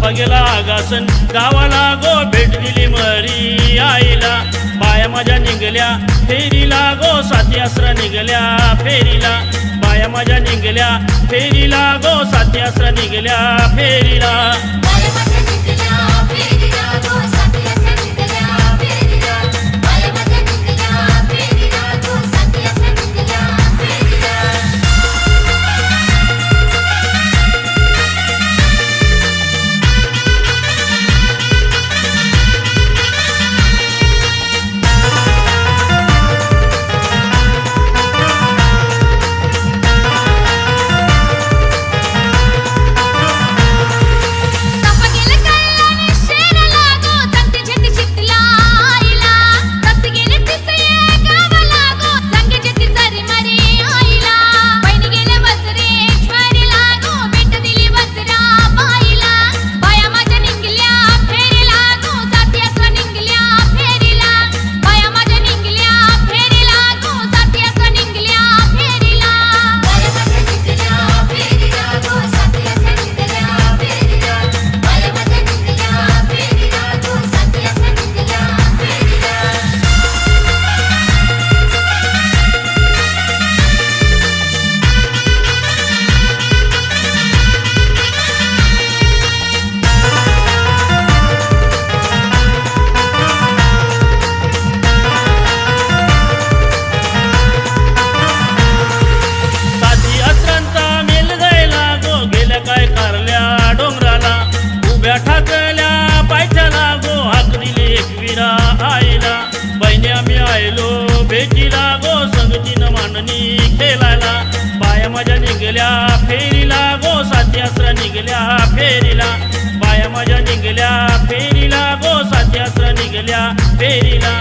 आप्पा गेला आगासन गावाला गो भेट दिली मरी आईला बाया माझ्या निघल्या फेरीला गो साथी आसरा निघल्या फेरीला बाया माझ्या निघल्या फेरीला गो साथी आसरा निघल्या फेरीला ठाकल्या पायथ्याला गो हाक दिली एकविरा आईला बहिणी आम्ही आयलो भेटीला गो संगतीनं मांडणी खेळायला बाया माझ्या निघल्या फेरीला गो साथी आसरा निघल्या फेरीला बाया माझ्या निघल्या फेरीला गो साथी आसरा निघल्या फेरीला